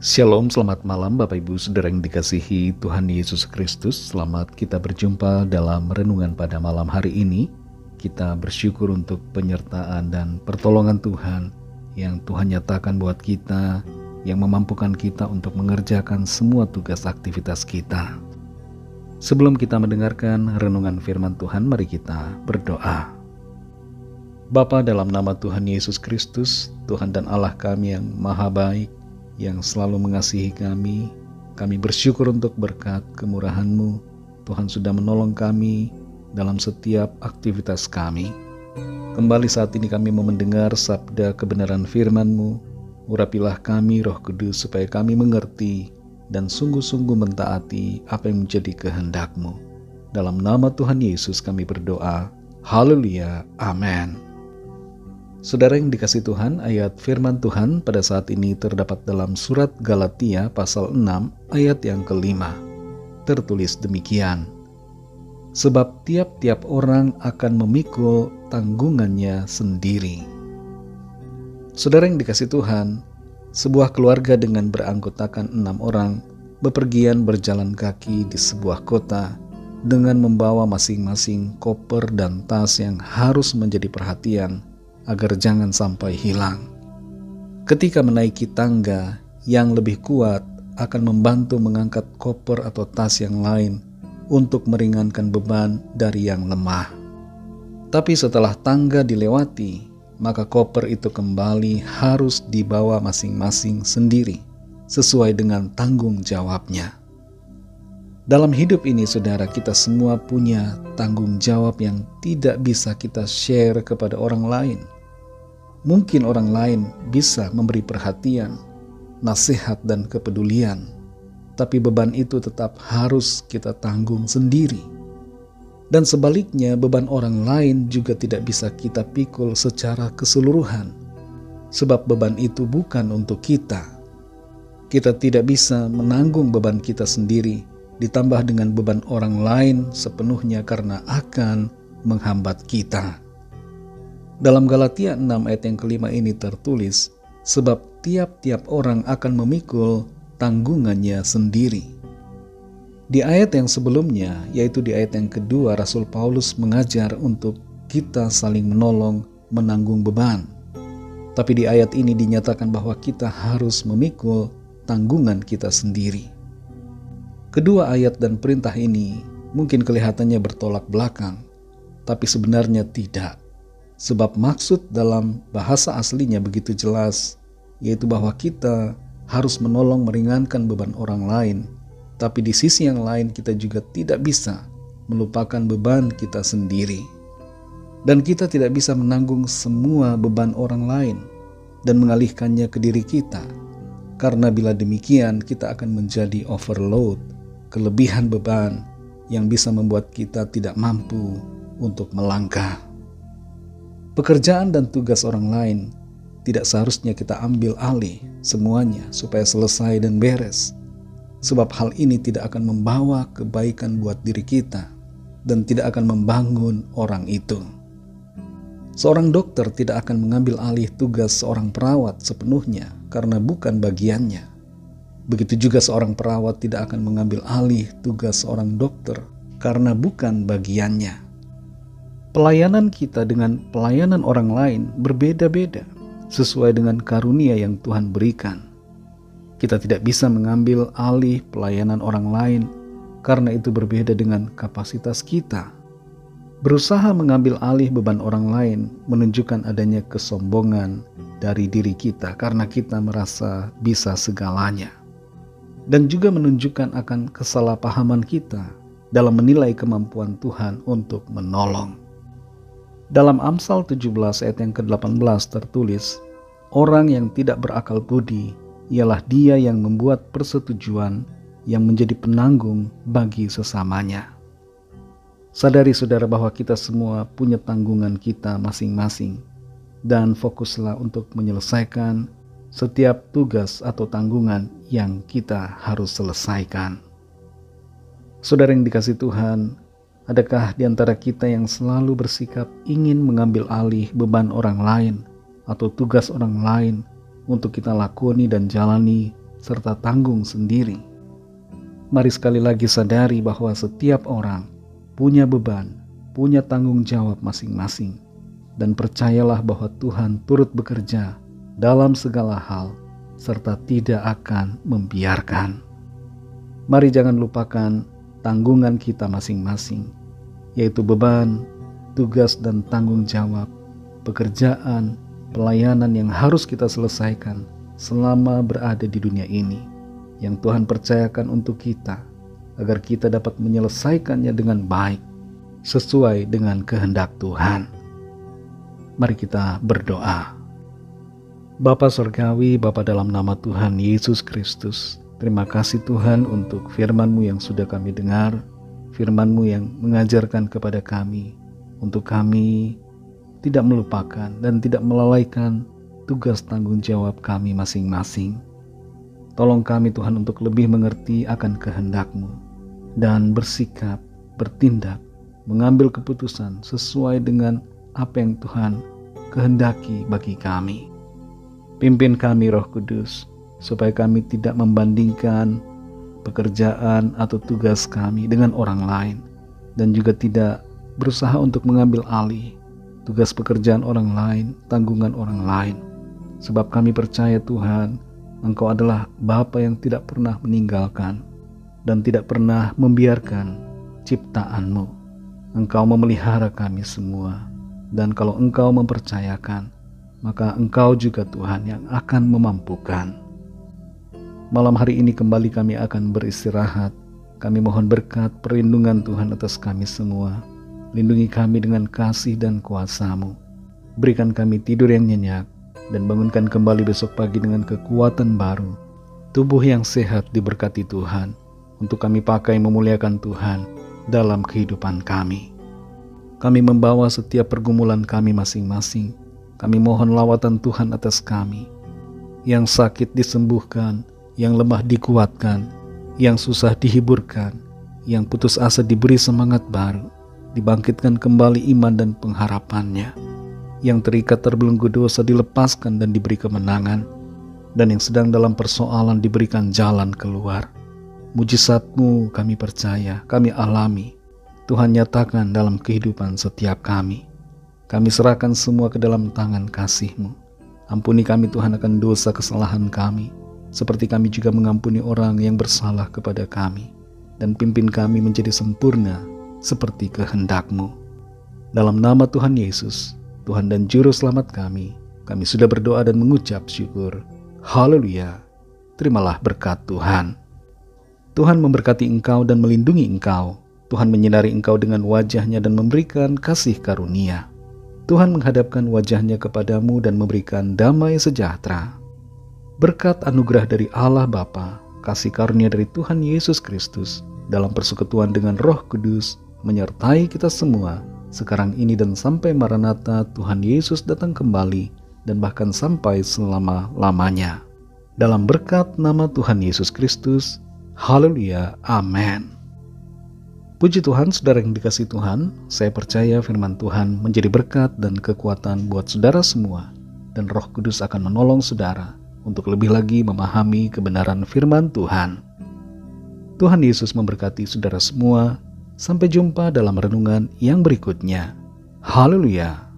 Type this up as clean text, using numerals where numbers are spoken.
Shalom, selamat malam Bapak Ibu Saudara yang dikasihi Tuhan Yesus Kristus. Selamat kita berjumpa dalam renungan pada malam hari ini. Kita bersyukur untuk penyertaan dan pertolongan Tuhan yang Tuhan nyatakan buat kita, yang memampukan kita untuk mengerjakan semua tugas aktivitas kita. Sebelum kita mendengarkan renungan firman Tuhan, mari kita berdoa. Bapa, dalam nama Tuhan Yesus Kristus, Tuhan dan Allah kami yang maha baik, yang selalu mengasihi kami bersyukur untuk berkat kemurahan-Mu. Tuhan sudah menolong kami dalam setiap aktivitas kami. Kembali saat ini kami mau mendengar sabda kebenaran firman-Mu. Urapilah kami Roh Kudus supaya kami mengerti dan sungguh-sungguh mentaati apa yang menjadi kehendak-Mu. Dalam nama Tuhan Yesus kami berdoa. Haleluya. Amin. Saudara yang dikasih Tuhan, ayat firman Tuhan pada saat ini terdapat dalam surat Galatia pasal 6 ayat yang kelima. Tertulis demikian, sebab tiap-tiap orang akan memikul tanggungannya sendiri. Saudara yang dikasih Tuhan, sebuah keluarga dengan beranggotakan 6 orang bepergian berjalan kaki di sebuah kota dengan membawa masing-masing koper dan tas yang harus menjadi perhatian agar jangan sampai hilang. Ketika menaiki tangga, yang lebih kuat akan membantu mengangkat koper atau tas yang lain untuk meringankan beban dari yang lemah. Tapi setelah tangga dilewati, maka koper itu kembali harus dibawa masing-masing sendiri, sesuai dengan tanggung jawabnya. Dalam hidup ini, saudara, kita semua punya tanggung jawab yang tidak bisa kita share kepada orang lain. Mungkin orang lain bisa memberi perhatian, nasihat, dan kepedulian, tapi beban itu tetap harus kita tanggung sendiri. Dan sebaliknya, beban orang lain juga tidak bisa kita pikul secara keseluruhan, sebab beban itu bukan untuk kita. Kita tidak bisa menanggung beban kita sendiri, ditambah dengan beban orang lain sepenuhnya karena akan menghambat kita. Dalam Galatia 6 ayat yang kelima ini tertulis, sebab tiap-tiap orang akan memikul tanggungannya sendiri. Di ayat yang sebelumnya, yaitu di ayat yang kedua, Rasul Paulus mengajar untuk kita saling menolong menanggung beban. Tapi di ayat ini dinyatakan bahwa kita harus memikul tanggungan kita sendiri. Kedua ayat dan perintah ini mungkin kelihatannya bertolak belakang, tapi sebenarnya tidak. Sebab maksud dalam bahasa aslinya begitu jelas, yaitu bahwa kita harus menolong meringankan beban orang lain, tapi di sisi yang lain kita juga tidak bisa melupakan beban kita sendiri. Dan kita tidak bisa menanggung semua beban orang lain dan mengalihkannya ke diri kita, karena bila demikian kita akan menjadi overload, kelebihan beban yang bisa membuat kita tidak mampu untuk melangkah. Pekerjaan dan tugas orang lain tidak seharusnya kita ambil alih semuanya supaya selesai dan beres, sebab hal ini tidak akan membawa kebaikan buat diri kita dan tidak akan membangun orang itu. Seorang dokter tidak akan mengambil alih tugas seorang perawat sepenuhnya karena bukan bagiannya. Begitu juga seorang perawat tidak akan mengambil alih tugas seorang dokter karena bukan bagiannya. Pelayanan kita dengan pelayanan orang lain berbeda-beda sesuai dengan karunia yang Tuhan berikan. Kita tidak bisa mengambil alih pelayanan orang lain karena itu berbeda dengan kapasitas kita. Berusaha mengambil alih beban orang lain menunjukkan adanya kesombongan dari diri kita karena kita merasa bisa segalanya. Dan juga menunjukkan akan kesalahpahaman kita dalam menilai kemampuan Tuhan untuk menolong. Dalam Amsal 17 ayat yang ke-18 tertulis, orang yang tidak berakal budi ialah dia yang membuat persetujuan yang menjadi penanggung bagi sesamanya. Sadari saudara bahwa kita semua punya tanggungan kita masing-masing, dan fokuslah untuk menyelesaikan setiap tugas atau tanggungan yang kita harus selesaikan. Saudara yang dikasih Tuhan, adakah di antara kita yang selalu bersikap ingin mengambil alih beban orang lain atau tugas orang lain untuk kita lakoni dan jalani serta tanggung sendiri. Mari sekali lagi sadari bahwa setiap orang punya beban, punya tanggung jawab masing-masing. Dan percayalah bahwa Tuhan turut bekerja dalam segala hal, serta tidak akan membiarkan. Mari jangan lupakan tanggungan kita masing-masing, yaitu beban, tugas dan tanggung jawab, pekerjaan, pelayanan yang harus kita selesaikan selama berada di dunia ini, yang Tuhan percayakan untuk kita, agar kita dapat menyelesaikannya dengan baik, sesuai dengan kehendak Tuhan. Mari kita berdoa. Bapa Surgawi, Bapa dalam nama Tuhan Yesus Kristus, terima kasih Tuhan untuk firman-Mu yang sudah kami dengar, firman-Mu yang mengajarkan kepada kami, untuk kami tidak melupakan dan tidak melalaikan tugas tanggung jawab kami masing-masing. Tolong kami Tuhan untuk lebih mengerti akan kehendak-Mu dan bersikap, bertindak, mengambil keputusan sesuai dengan apa yang Tuhan kehendaki bagi kami. Pimpin kami Roh Kudus, supaya kami tidak membandingkan pekerjaan atau tugas kami dengan orang lain, dan juga tidak berusaha untuk mengambil alih tugas pekerjaan orang lain, tanggungan orang lain. Sebab kami percaya Tuhan, Engkau adalah Bapa yang tidak pernah meninggalkan dan tidak pernah membiarkan ciptaan-Mu. Engkau memelihara kami semua. Dan kalau Engkau mempercayakan, maka Engkau juga Tuhan yang akan memampukan. Malam hari ini kembali kami akan beristirahat. Kami mohon berkat perlindungan Tuhan atas kami semua. Lindungi kami dengan kasih dan kuasa-Mu. Berikan kami tidur yang nyenyak, dan bangunkan kembali besok pagi dengan kekuatan baru. Tubuh yang sehat diberkati Tuhan, untuk kami pakai memuliakan Tuhan dalam kehidupan kami. Kami membawa setiap pergumulan kami masing-masing. Kami mohon lawatan Tuhan atas kami. Yang sakit disembuhkan, yang lemah dikuatkan, yang susah dihiburkan, yang putus asa diberi semangat baru, dibangkitkan kembali iman dan pengharapannya. Yang terikat terbelenggu dosa dilepaskan dan diberi kemenangan, dan yang sedang dalam persoalan diberikan jalan keluar. Mujizat-Mu kami percaya, kami alami. Tuhan nyatakan dalam kehidupan setiap kami. Kami serahkan semua ke dalam tangan kasih-Mu. Ampuni kami Tuhan akan dosa kesalahan kami, seperti kami juga mengampuni orang yang bersalah kepada kami. Dan pimpin kami menjadi sempurna seperti kehendak-Mu. Dalam nama Tuhan Yesus, Tuhan dan Juru Selamat kami sudah berdoa dan mengucap syukur. Haleluya. Terimalah berkat Tuhan. Tuhan memberkati engkau dan melindungi engkau. Tuhan menyinari engkau dengan wajah-Nya dan memberikan kasih karunia. Tuhan menghadapkan wajah-Nya kepadamu dan memberikan damai sejahtera. Berkat anugerah dari Allah Bapa, kasih karunia dari Tuhan Yesus Kristus, dalam persekutuan dengan Roh Kudus, menyertai kita semua, sekarang ini dan sampai Maranatha Tuhan Yesus datang kembali, dan bahkan sampai selama-lamanya. Dalam berkat nama Tuhan Yesus Kristus, haleluya, amin. Puji Tuhan, saudara yang dikasihi Tuhan, saya percaya firman Tuhan menjadi berkat dan kekuatan buat saudara semua, dan Roh Kudus akan menolong saudara untuk lebih lagi memahami kebenaran firman Tuhan. Tuhan Yesus memberkati saudara semua. Sampai jumpa dalam renungan yang berikutnya. Haleluya.